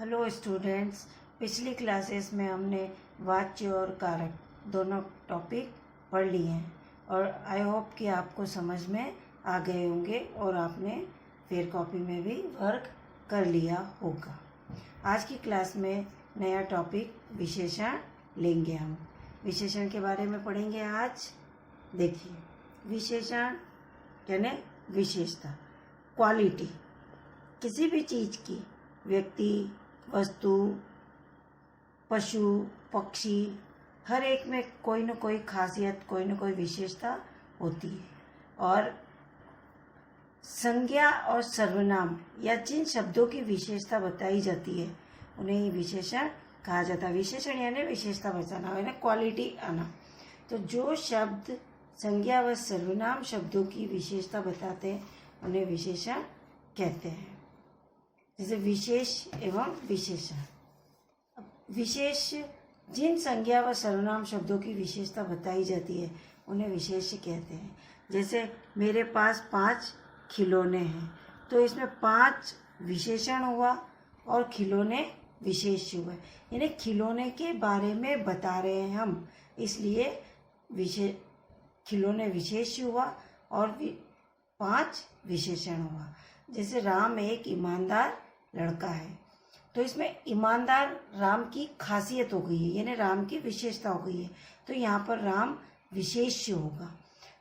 Hello students, पिछली classes में हमने वाच्य और कारक दोनों टॉपिक पढ़ लिए हैं और आई होप कि आपको समझ में आ गए होंगे और आपने फिर कॉपी में भी वर्क कर लिया होगा। आज की क्लास में नया टॉपिक विशेषण लेंगे। हम विशेषण के बारे में पढ़ेंगे आज। देखिए, विशेषण यानी विशेषता, क्वालिटी, किसी भी चीज़ की, व्यक्ति, वस्तु, पशु, पक्षी, हर एक में कोई न कोई खासियत, कोई न कोई विशेषता होती है। और संज्ञा और सर्वनाम या जिन शब्दों की विशेषता बताई जाती है उन्हें ही विशेषण कहा जाता है। विशेषण यानी विशेषता बताना, यानी क्वालिटी आना। तो जो शब्द संज्ञा व सर्वनाम शब्दों की विशेषता बताते हैं उन्हें विशेषण कहते हैं। जैसे विशेष एवं विशेषण। विशेष जिन संज्ञा व सर्वनाम शब्दों की विशेषता बताई जाती है उन्हें विशेष कहते हैं। जैसे मेरे पास 5 खिलौने हैं, तो इसमें 5 विशेषण हुआ और खिलौने विशेष हुए, यानी खिलौने के बारे में बता रहे हैं हम, इसलिए खिलौने विशेष हुआ और 5 विशेषण हुआ। जैसे राम एक ईमानदार लड़का है, तो इसमें ईमानदार राम की खासियत हो गई है, यानी राम की विशेषता हो गई है, तो यहाँ पर राम विशेष होगा।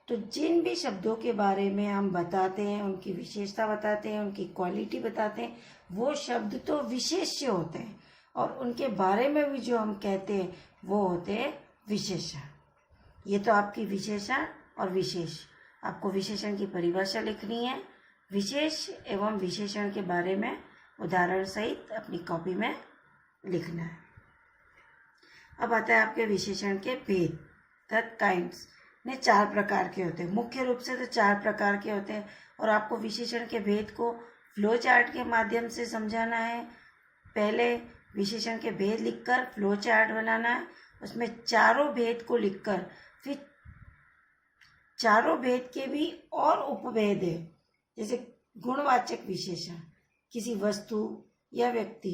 तो जिन भी शब्दों के बारे में हम बताते हैं, उनकी विशेषता बताते हैं, उनकी क्वालिटी बताते हैं, वो शब्द तो विशेष्य होते हैं और उनके बारे में भी जो हम कहते हैं वो होते हैं विशेषण। ये तो आपकी विशेषण और विशेष। आपको विशेषण की परिभाषा लिखनी है, विशेष एवं विशेषण के बारे में उदाहरण सहित अपनी कॉपी में लिखना है। अब आता है आपके विशेषण के भेद। काइंड्स ने 4 प्रकार के होते हैं, मुख्य रूप से तो 4 प्रकार के होते हैं और आपको विशेषण के भेद को फ्लो चार्ट के माध्यम से समझाना है। पहले विशेषण के भेद लिखकर फ्लो चार्ट बनाना है, उसमें चारों भेद को लिखकर फिर चारों भेद के भी और उपभेद है। जैसे गुणवाचक विशेषण, किसी वस्तु या व्यक्ति,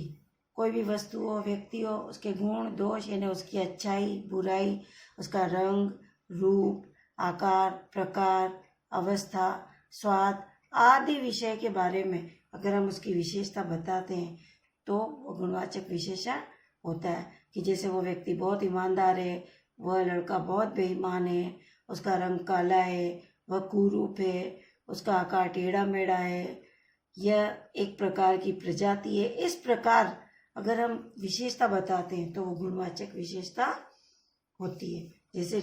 कोई भी वस्तु हो, व्यक्ति हो, उसके गुण दोष यानी उसकी अच्छाई बुराई, उसका रंग रूप आकार प्रकार अवस्था स्वाद आदि विषय के बारे में अगर हम उसकी विशेषता बताते हैं तो वो गुणवाचक विशेषण होता है। कि जैसे वो व्यक्ति बहुत ईमानदार है, वह लड़का बहुत बेईमान है, उसका रंग काला है, वह कुरूप है, उसका आकार टेढ़ा मेढ़ा है, यह एक प्रकार की प्रजाति है। इस प्रकार अगर हम विशेषता बताते हैं तो वो गुणवाचक विशेषता होती है। जैसे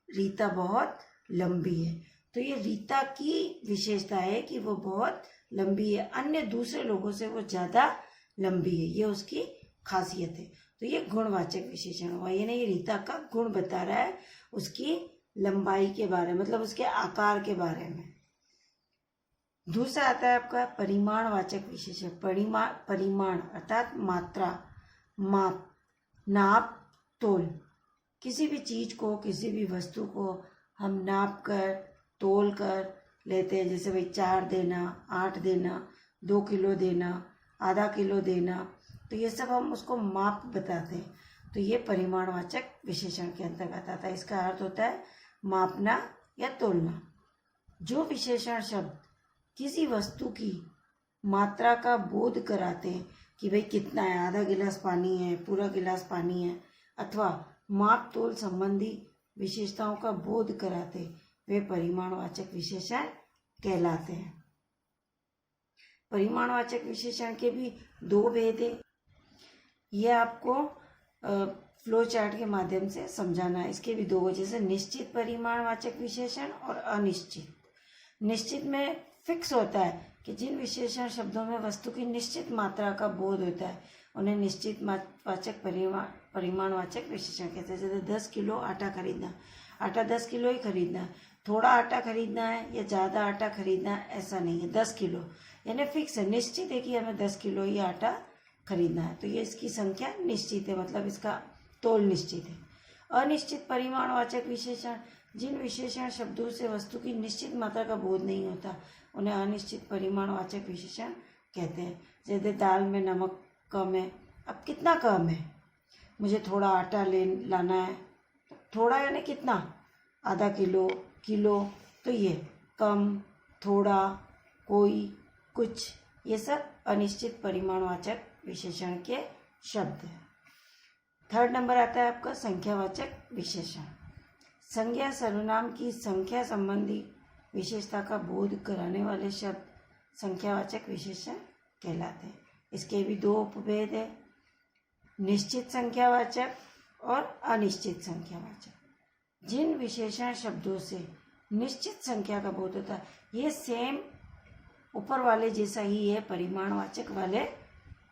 रीता बहुत लंबी है, तो ये रीता की विशेषता है कि वो बहुत लंबी है, अन्य दूसरे लोगों से वो ज़्यादा लंबी है, ये उसकी खासियत है। तो ये गुणवाचक विशेषण हुआ, यानी ये रीता का गुण बता रहा है, उसकी लंबाई के बारे में, मतलब उसके आकार के बारे में। दूसरा आता है आपका परिमाणवाचक विशेषण। परिमाण अर्थात मात्रा, माप, नाप, तोल। किसी भी चीज को, किसी भी वस्तु को हम नाप कर तोल कर लेते हैं। जैसे भाई 4 देना, 8 देना, 2 किलो देना, आधा किलो देना, तो ये सब हम उसको माप बताते हैं। तो ये परिमाणवाचक विशेषण के अंतर्गत आता है। इसका अर्थ होता है मापना या तोलना। जो विशेषण शब्द किसी वस्तु की मात्रा का बोध कराते हैं कि भाई कितना है, आधा गिलास पानी है, पूरा गिलास पानी है, अथवा माप तोल संबंधी विशेषताओं का बोध कराते, वे परिमाणवाचक विशेषण कहलाते हैं। परिमाणवाचक विशेषण के भी 2 भेद है, ये आपको फ्लो चार्ट के माध्यम से समझाना है। इसके भी 2, जैसे निश्चित परिमाणवाचक विशेषण और अनिश्चित। निश्चित में फिक्स होता है कि जिन विशेषण शब्दों में वस्तु की निश्चित मात्रा का बोध होता है उन्हें निश्चित वाचक परिमाणवाचक विशेषण कहते हैं। जैसे 10 किलो आटा खरीदना, आटा 10 किलो ही खरीदना है, थोड़ा आटा खरीदना है या ज़्यादा आटा खरीदना है ऐसा नहीं है, 10 किलो यानी फिक्स है, निश्चित है कि हमें 10 किलो ही आटा खरीदना है, तो ये इसकी संख्या निश्चित है, मतलब इसका तोल निश्चित है। अनिश्चित परिमाणवाचक विशेषण, जिन विशेषण शब्दों से वस्तु की निश्चित मात्रा का बोध नहीं होता उन्हें अनिश्चित परिमाणवाचक विशेषण कहते हैं। जैसे दाल में नमक कम है। अब कितना कम है? मुझे थोड़ा आटा लाना है। थोड़ा यानी कितना? आधा किलो, किलो। तो ये कम, थोड़ा, कोई, कुछ, ये सब अनिश्चित परिमाणवाचक विशेषण के शब्द हैं। थर्ड नंबर आता है आपका संख्यावाचक विशेषण। संज्ञा सर्वनाम की संख्या संबंधी विशेषता का बोध कराने वाले शब्द संख्यावाचक विशेषण कहलाते हैं। इसके भी दो उपभेद है, निश्चित संख्यावाचक और अनिश्चित संख्यावाचक। जिन विशेषण शब्दों से निश्चित संख्या का बोध होता है, ये सेम ऊपर वाले जैसा ही है, परिमाणवाचक वाले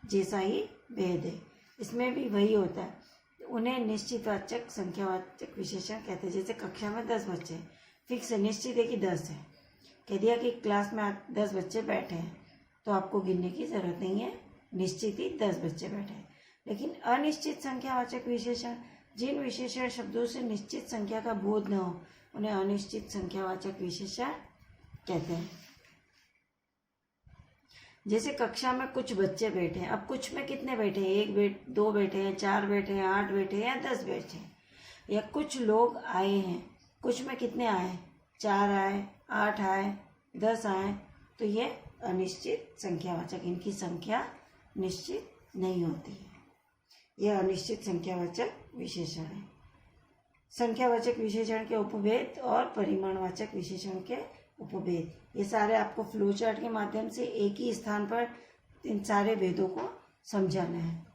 जैसा ही भेद है। इसमें भी वही होता है, उन्हें निश्चितवाचक संख्यावाचक विशेषण कहते हैं। जैसे कक्षा में 10 बच्चे, फिक्स है, निश्चित है कि 10 है। कह दिया कि क्लास में 10 बच्चे बैठे हैं, तो आपको गिनने की जरूरत नहीं है, निश्चित ही 10 बच्चे बैठे हैं। लेकिन अनिश्चित संख्यावाचक विशेषण, जिन विशेषण शब्दों से निश्चित संख्या का बोध न हो, उन्हें अनिश्चित संख्यावाचक विशेषण कहते हैं। जैसे कक्षा में कुछ बच्चे बैठे हैं, अब कुछ में कितने बैठे हैं? 1 2 बैठे हैं, 4 बैठे हैं, 8 बैठे हैं या 10 बैठे हैं। या कुछ लोग आए हैं, कुछ में कितने आए? 4 आए, 8 आए, 10 आए। तो ये अनिश्चित संख्यावाचक, इनकी संख्या निश्चित नहीं होती है। यह अनिश्चित संख्यावाचक विशेषण है। संख्यावाचक विशेषण के उपभेद और परिमाणवाचक विशेषण के उपभेद, ये सारे आपको फ्लो चार्ट के माध्यम से एक ही स्थान पर इन सारे भेदों को समझाना है।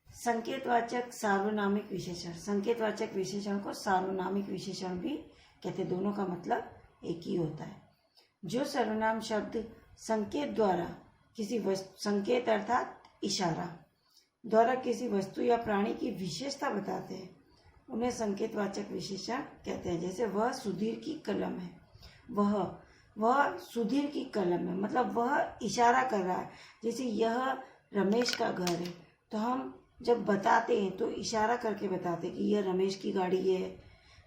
संकेतवाचक सार्वनामिक विशेषण, संकेतवाचक विशेषण को सार्वनामिक विशेषण भी कहते, दोनों का मतलब एक ही होता है। जो सर्वनाम शब्द संकेत द्वारा किसी वस्तु, संकेत अर्थात इशारा द्वारा किसी वस्तु या प्राणी की विशेषता बताते हैं, उन्हें संकेतवाचक विशेषण कहते हैं। जैसे वह सुधीर की कलम है, वह सुधीर की कलम है, मतलब वह इशारा कर रहा है। जैसे यह रमेश का घर है, तो हम जब बताते हैं तो इशारा करके बताते हैं कि यह रमेश की गाड़ी है,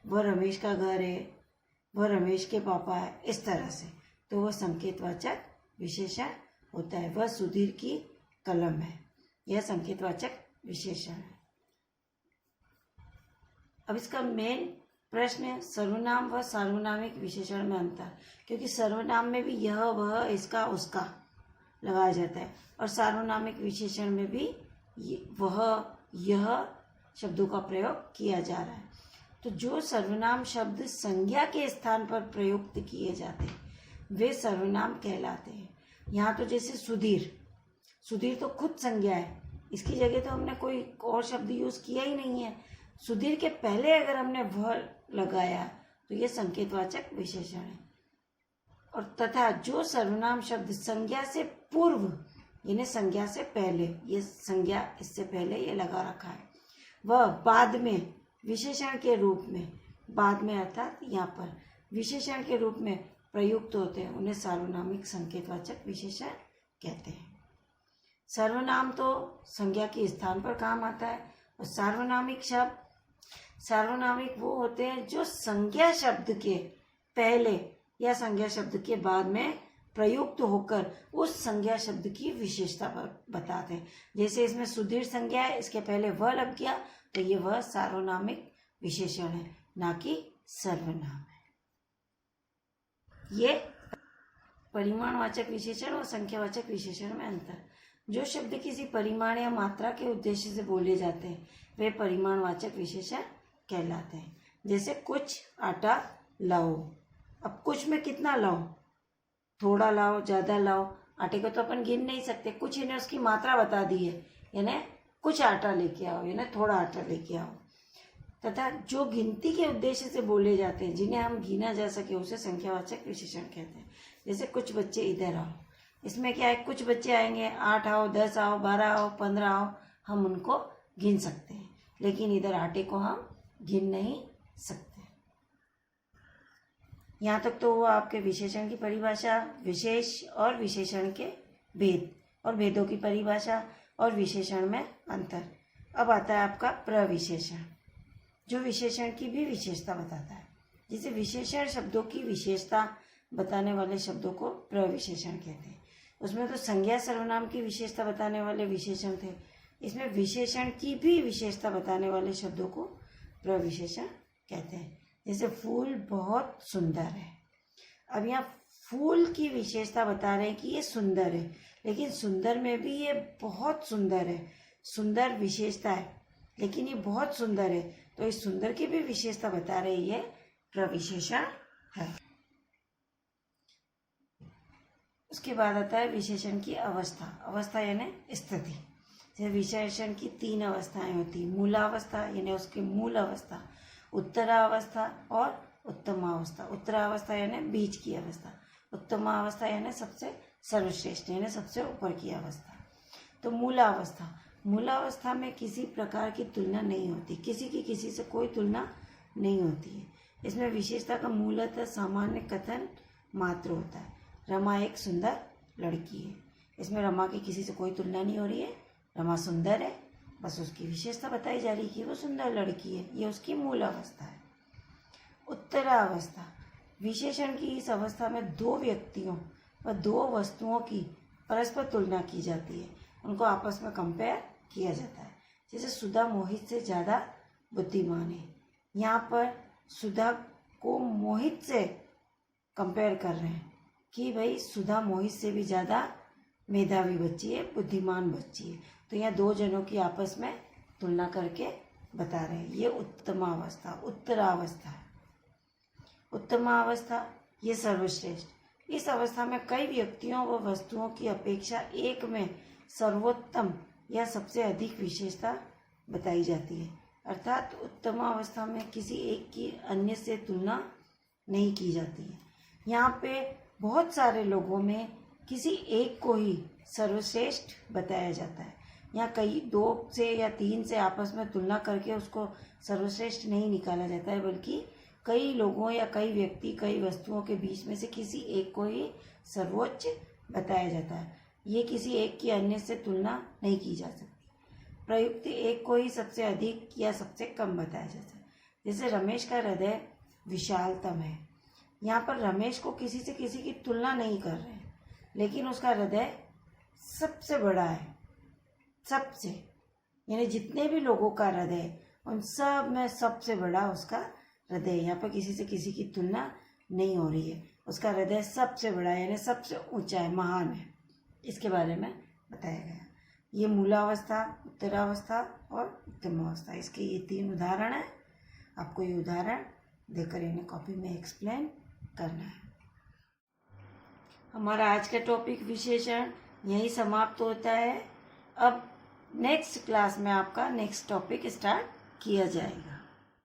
वह रमेश का घर है, वह रमेश के पापा है, इस तरह से। तो वह संकेतवाचक विशेषण होता है। वह सुधीर की कलम है, यह संकेतवाचक विशेषण है। अब इसका मेन प्रश्न है सर्वनाम व सार्वनामिक विशेषण में अंतर, क्योंकि सर्वनाम में भी यह, वह, इसका, उसका लगाया जाता है और सार्वनामिक विशेषण में भी वह, यह शब्दों का प्रयोग किया जा रहा है। तो जो सर्वनाम शब्द संज्ञा के स्थान पर प्रयुक्त किए जाते हैं वे सर्वनाम कहलाते हैं। यहाँ तो जैसे सुधीर, सुधीर तो खुद संज्ञा है, इसकी जगह तो हमने कोई और शब्द यूज किया ही नहीं है। सुधीर के पहले अगर हमने वह लगाया तो ये संकेतवाचक विशेषण है। और तथा जो सर्वनाम शब्द संज्ञा से पूर्व, यानी संज्ञा से पहले, ये संज्ञा इससे पहले ये लगा रखा है, वह बाद में विशेषण के रूप में, बाद में अर्थात यहाँ पर विशेषण के रूप में प्रयुक्त होते हैं, उन्हें सार्वनामिक संकेतवाचक विशेषण कहते हैं। सर्वनाम तो संज्ञा के स्थान पर काम आता है और सार्वनामिक शब्द, सार्वनामिक वो होते हैं जो संज्ञा शब्द के पहले या संज्ञा शब्द के बाद में प्रयुक्त होकर उस संज्ञा शब्द की विशेषता बताते हैं। जैसे इसमें सुधीर संज्ञा है, इसके पहले वह लग गया तो ये वह सार्वनामिक विशेषण है, ना कि सर्वनाम है। ये परिमाणवाचक विशेषण और संख्यावाचक विशेषण में अंतर। जो शब्द किसी परिमाण या मात्रा के उद्देश्य से बोले जाते हैं वे परिमाणवाचक विशेषण कहलाते हैं। जैसे कुछ आटा लाओ, अब कुछ में कितना लाओ? थोड़ा लाओ, ज्यादा लाओ, आटे को तो अपन गिन नहीं सकते, कुछ इन्हें उसकी मात्रा बता दी है, यानी कुछ आटा लेके आओ, यानी थोड़ा आटा लेके आओ। तथा जो गिनती के उद्देश्य से बोले जाते हैं, जिन्हें हम गिना जा सके, उसे संख्यावाचक विशेषण कहते हैं। जैसे कुछ बच्चे इधर आओ, इसमें क्या है, कुछ बच्चे आएंगे, 8 आओ, 10 आओ, 12 आओ, 15 आओ, हम उनको गिन सकते हैं, लेकिन इधर आटे को हम गिन नहीं सकते। यहाँ तक तो वो आपके विशेषण की परिभाषा, विशेष और विशेषण के भेद और भेदों की परिभाषा और विशेषण में अंतर। अब आता है आपका प्रविशेषण, जो विशेषण की भी विशेषता बताता है। जैसे विशेषण शब्दों की विशेषता बताने वाले शब्दों को प्रविशेषण कहते हैं। उसमें तो संज्ञा सर्वनाम की विशेषता बताने वाले विशेषण थे, इसमें विशेषण की भी विशेषता बताने वाले शब्दों को प्रविशेषण कहते हैं। जैसे फूल बहुत सुंदर है। अब यहाँ फूल की विशेषता बता रहे हैं कि ये सुंदर है, लेकिन सुंदर में भी ये बहुत सुंदर है, सुंदर विशेषता है, लेकिन ये बहुत सुंदर है, तो इस सुंदर की भी विशेषता बता रहे ये प्रविशेषण है। उसके बाद आता है विशेषण की अवस्था। अवस्था यानी स्थिति। जैसे विशेषण की 3 अवस्थाएं होती, मूलावस्था यानी उसकी मूल अवस्था, उत्तरावस्था और उत्तमावस्था। उत्तरावस्था यानी बीच की अवस्था, उत्तमावस्था यानी सबसे सर्वश्रेष्ठ यानी सबसे ऊपर की अवस्था। तो मूलावस्था, मूलावस्था में किसी प्रकार की तुलना नहीं होती, किसी की किसी से कोई तुलना नहीं होती है। इसमें विशेषता का मूलतः सामान्य कथन मात्र होता है। रमा एक सुंदर लड़की है, इसमें रमा की किसी से कोई तुलना नहीं हो रही है, रमा सुंदर है, बस उसकी विशेषता बताई जा रही है कि वो सुंदर लड़की है, ये उसकी मूल अवस्था है। उत्तरावस्था, विशेषण की इस अवस्था में 2 व्यक्तियों व 2 वस्तुओं की परस्पर तुलना की जाती है, उनको आपस में कंपेयर किया जाता है। जैसे सुधा मोहित से ज़्यादा बुद्धिमान है, यहाँ पर सुधा को मोहित से कंपेयर कर रहे हैं कि भाई सुधा मोहित से भी ज़्यादा मेधावी बच्ची है, बुद्धिमान बच्ची है, तो यहाँ 2 जनों की आपस में तुलना करके बता रहे हैं। ये उत्तमावस्था। उत्तरावस्था है, उत्तमावस्था ये सर्वश्रेष्ठ। इस अवस्था में कई व्यक्तियों व वस्तुओं की अपेक्षा एक में सर्वोत्तम या सबसे अधिक विशेषता बताई जाती है, अर्थात उत्तमावस्था में किसी एक की अन्य से तुलना नहीं की जाती है। यहाँ पे बहुत सारे लोगों में किसी एक को ही सर्वश्रेष्ठ बताया जाता है। यहाँ कई 2 से या 3 से आपस में तुलना करके उसको सर्वश्रेष्ठ नहीं निकाला जाता है, बल्कि कई लोगों या कई व्यक्ति कई वस्तुओं के बीच में से किसी एक को ही सर्वोच्च बताया जाता है। ये किसी एक की अन्य से तुलना नहीं की जा सकती। प्रयुक्त एक को ही सबसे अधिक या सबसे कम बताया जाता है। जैसे रमेश का हृदय विशालतम है, यहाँ पर रमेश को किसी से किसी की तुलना नहीं कर रहे हैं, लेकिन उसका हृदय सबसे बड़ा है, सबसे, यानी जितने भी लोगों का हृदय उन सब में सबसे बड़ा उसका हृदय। यहाँ पर किसी से किसी की तुलना नहीं हो रही है, उसका हृदय सबसे बड़ा है यानी सबसे ऊंचा है, महान है, इसके बारे में बताया गया। ये मूलावस्था, उत्तरावस्था और उत्तमावस्था, इसके ये 3 उदाहरण हैं। आपको ये उदाहरण देकर इन्हें कॉपी में एक्सप्लेन करना है। हमारा आज का टॉपिक विशेषण यही समाप्त होता है। अब नेक्स्ट क्लास में आपका नेक्स्ट टॉपिक स्टार्ट किया जाएगा।